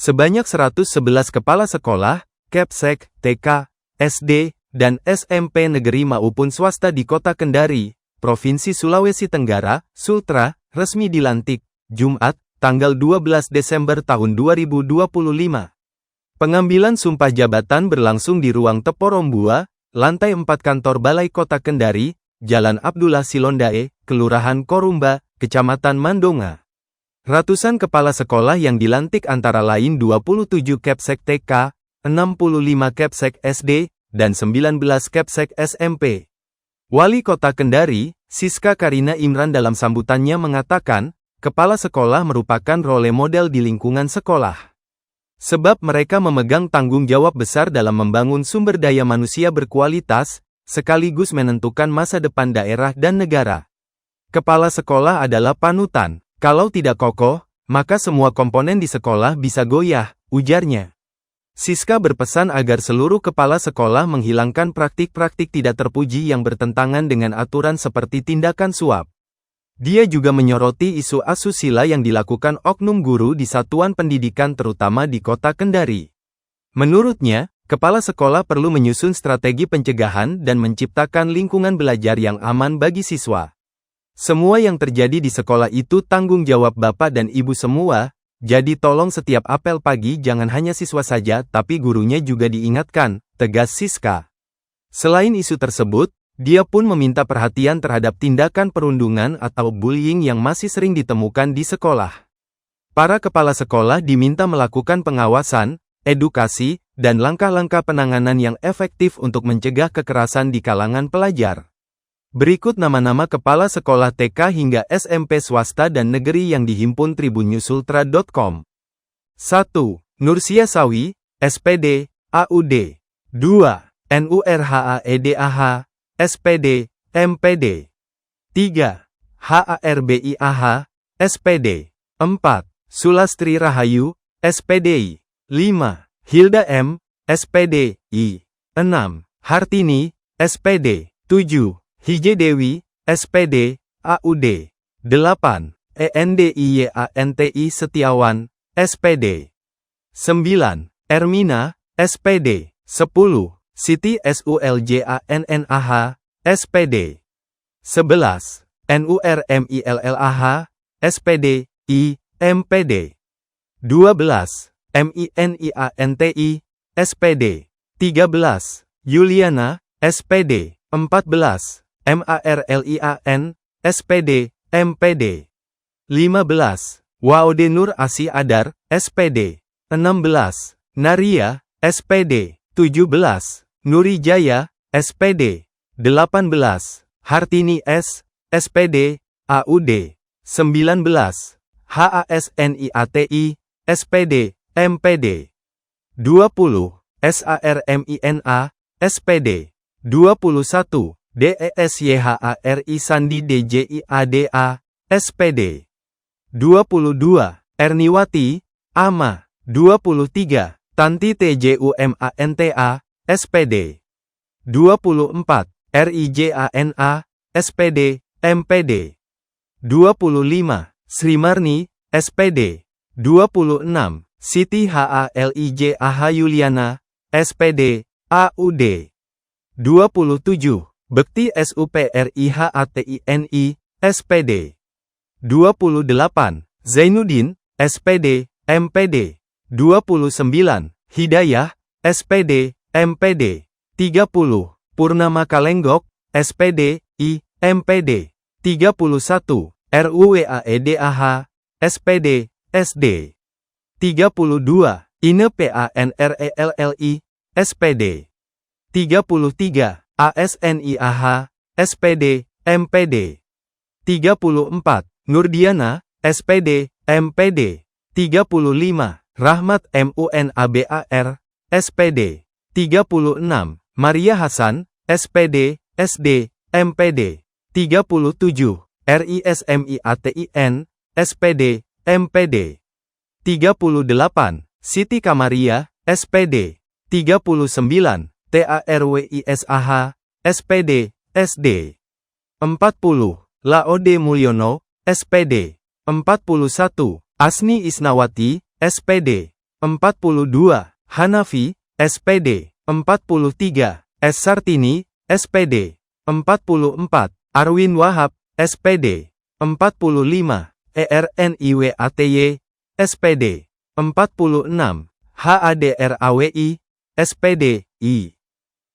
Sebanyak 111 kepala sekolah, Kepsek, TK, SD, dan SMP negeri maupun swasta di Kota Kendari, Provinsi Sulawesi Tenggara, Sultra, resmi dilantik, Jumat, tanggal 12 Desember tahun 2025. Pengambilan sumpah jabatan berlangsung di Ruang Teporombua, lantai 4 Kantor Balai Kota Kendari, Jalan Abdullah Silondae, Kelurahan Korumba, Kecamatan Mandonga. Ratusan kepala sekolah yang dilantik antara lain 27 Kepsek TK, 65 Kepsek SD, dan 19 Kepsek SMP. Wali Kota Kendari, Siska Karina Imran dalam sambutannya mengatakan, kepala sekolah merupakan role model di lingkungan sekolah. Sebab mereka memegang tanggung jawab besar dalam membangun sumber daya manusia berkualitas, sekaligus menentukan masa depan daerah dan negara. Kepala sekolah adalah panutan. Kalau tidak kokoh, maka semua komponen di sekolah bisa goyah, ujarnya. Siska berpesan agar seluruh kepala sekolah menghilangkan praktik-praktik tidak terpuji yang bertentangan dengan aturan seperti tindakan suap. Dia juga menyoroti isu asusila yang dilakukan oknum guru di satuan pendidikan terutama di Kota Kendari. Menurutnya, kepala sekolah perlu menyusun strategi pencegahan dan menciptakan lingkungan belajar yang aman bagi siswa. Semua yang terjadi di sekolah itu tanggung jawab Bapak dan Ibu semua, jadi tolong setiap apel pagi jangan hanya siswa saja tapi gurunya juga diingatkan, tegas Siska. Selain isu tersebut, dia pun meminta perhatian terhadap tindakan perundungan atau bullying yang masih sering ditemukan di sekolah. Para kepala sekolah diminta melakukan pengawasan, edukasi, dan langkah-langkah penanganan yang efektif untuk mencegah kekerasan di kalangan pelajar. Berikut nama-nama kepala sekolah TK hingga SMP swasta dan negeri yang dihimpun tribunnyusultra.com. 1. Nursia Sawi, SPD, AUD. 2. NURHAEDAH, SPD, MPD. 3. HARBIAH, SPD. 4. Sulastri Rahayu, SPDI. 5. Hilda M, SPDI. 6. Hartini, SPD. 7. Hije Dewi, SPD, AUD. 8. ENDIYANTI Setiawan, SPD. 9. Ermina, SPD. 10. Siti SULJANNAH, SPD. 11. NURMILLAH, SPDI, MPD. 12. MINIANTI, SPD. 13. Yuliana, SPD. 14. MARLIAN, SPD, MPD. 15. Waode Nur Asi Adar, SPD. 16. Naria, SPD. 17. Nurijaya, SPD. 18. Hartini S, SPD, AUD. 19. HASNIATI, SPD, MPD. 20. SARMINA, SPD. 21. DESYHARI Sandi DJIADA, SPD. 22. Erniwati, AMA. 23. Tanti TJUMANTA, SPD. 24. RIJANA, SPD, MPD. 25. Srimarni, SPD. 26. Siti HALIJAH Yuliana, SPD, AUD. 27. Bekti SUPRIHATINI, SPD. 28. Zainuddin, SPD, MPD. 29. Hidayah, SPD, MPD. 30. Purnama Kalenggok, SPD, MPD. 31. RUWAEDAH, SPD, SD. 32. INE PANRELLI, SPD. 33. ASNIAH, SPD, MPD. 34. Nurdiana, SPD, MPD. 35. Rahmat MUNABAR, SPD. 36. Maria Hasan, SPD, SD, MPD. 37. RISMIATIN, SPD, MPD. 38. Siti Kamaria, SPD. 39. TARWISAH, SPD, SD. 40. Laode Mulyono, SPD. 41. Asni Isnawati, SPD. 42, Hanafi, SPD, 43, S. Sartini, SPD, 44, Arwin Wahab, SPD, 45, ERNIWATY, SPD, 46, HADRAWI, SPD, I.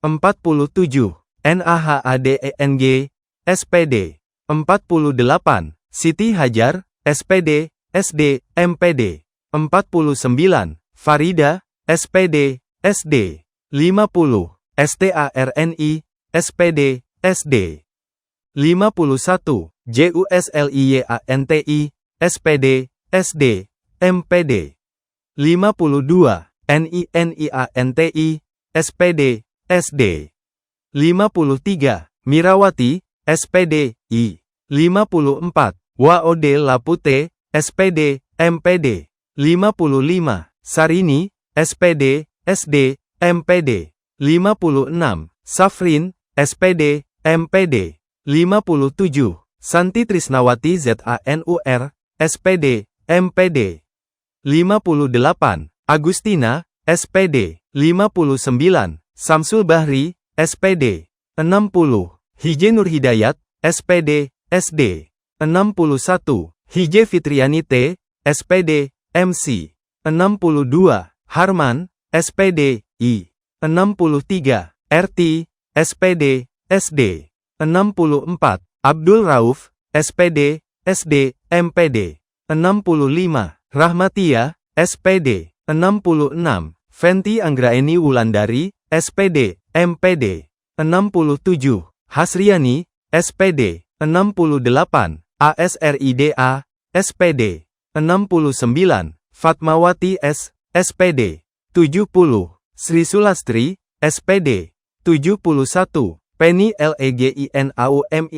47, NAHADENG, SPD, 48, Siti Hajar, SPD, SD, MPD, 49, Farida, SPD, SD, 50, STARNI, SPD, SD, 51, JUSLIYANTI, SPD, SD, MPD, 52, NINIANTI, SPD, SD, 53, Mirawati, SPD, I. 54, Waode Lapute, SPD, MPD, 55, Sarini, SPD, SD, MPD, 56, Safrin, SPD, MPD, 57, Santi Trisnawati ZANUR, SPD, MPD, 58, Agustina, SPD, 59, Samsul Bahri, SPD, 60, Hije Nurhidayat, SPD, SD, 61, Hije Fitrianite, SPD, MC, 62, Harman, SPD, I. 63, RT, SPD, SD, 64, Abdul Rauf, SPD, SD, MPD, 65, Rahmatia, SPD, 66, Fenty Anggraeni Wulandari, SPD, MPD, 67, Hasriani, SPD, 68, ASRIDA, SPD, 69, Fatmawati S, SPD, 70, Sri Sulastri, SPD, 71, Penny LEGINAUMIATI,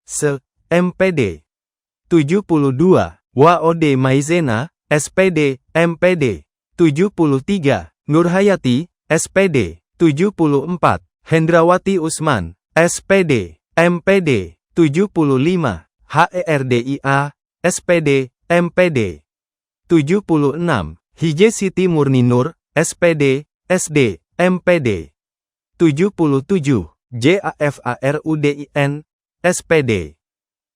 SE, MPD, 72, Waode Maizena, SPD, MPD, 73, Nurhayati, SPD, 74, Hendrawati Usman, SPD, MPD, 75, HERDIA, SPD, MPD, 76, Hije Siti Murni Nur, SPD, SD, MPD, 77, JAFARUDIN, SPD,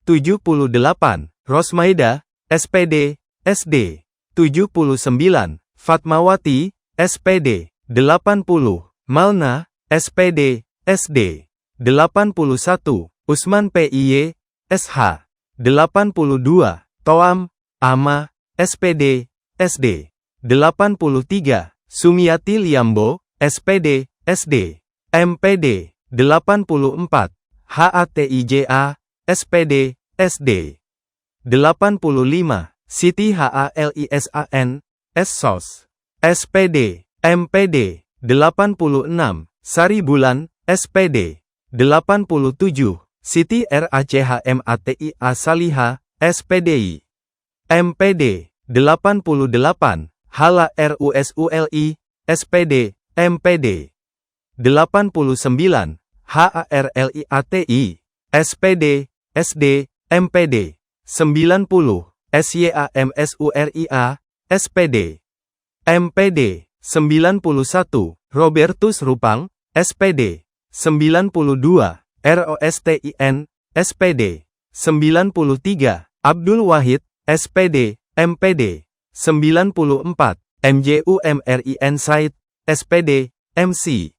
78, Rosmaida, SPD, SD, 79, Fatmawati, SPD, 80, Malna, SPD, SD, 81, Usman PIY, SH, 82, Toam, Ama, SPD, SD, 83, Sumiati Liambo, SPD, SD, MPD, 84, HATIJA, SPD, SD, 85, Siti HALISAN, SSOS, SPD, MPD, 86, Sari Bulan, SPD, 87, Siti RACHMATIA Saliha, SPDI, MPD, 88, Hala RUSULI, SPD, MPD, 89, HARLIATI, SPD, SD, MPD, 90, SYAMSURIA, SPD, MPD, 91, Robertus Rupang, SPD, 92, ROSTIN, SPD, 93, Abdul Wahid, SPD, MPD, 94, MJUMRIN Said, SPD, MC,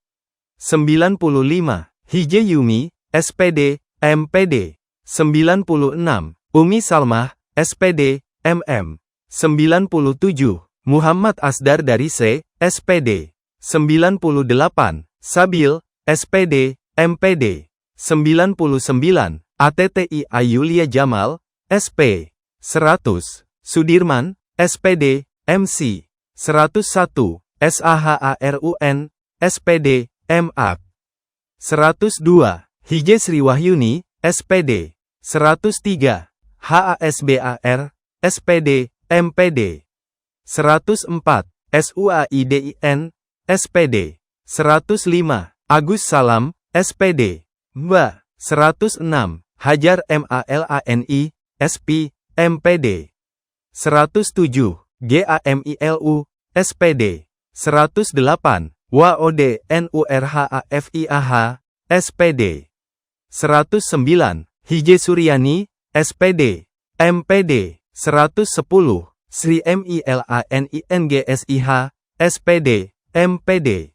95, Hije Yumi, SPD, MPD, 96, Umi Salmah, SPD, MM, 97, Muhammad Asdar dari C, SPD, 98, Sabil, SPD, MPD, 99, ATTI Ayulia Jamal, SP, 100, Sudirman, SPD, MC, 101, SAHARUN, SPD, MAP, 102, Hije Sriwahyuni, SPD, 103, HASBAR, SPD, MPD, 104, SUAIDIN, SPD, 105, Agus Salam, SPD, MBA, 106, Hajar MALANI, SP, MPD, 107, GAMILU, SPD. 108, WAOD NURHAFIAH, SPD. 109, Hije Suryani, SPD. MPD. 110, Sri MILANINGSIH, SPD, MPD.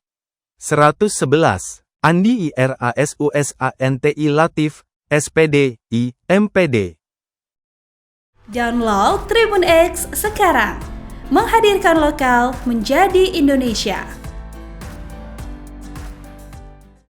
111, Andi IRASUSANTI Latif, SPD, MPD. Download Tribun X sekarang, menghadirkan lokal menjadi Indonesia.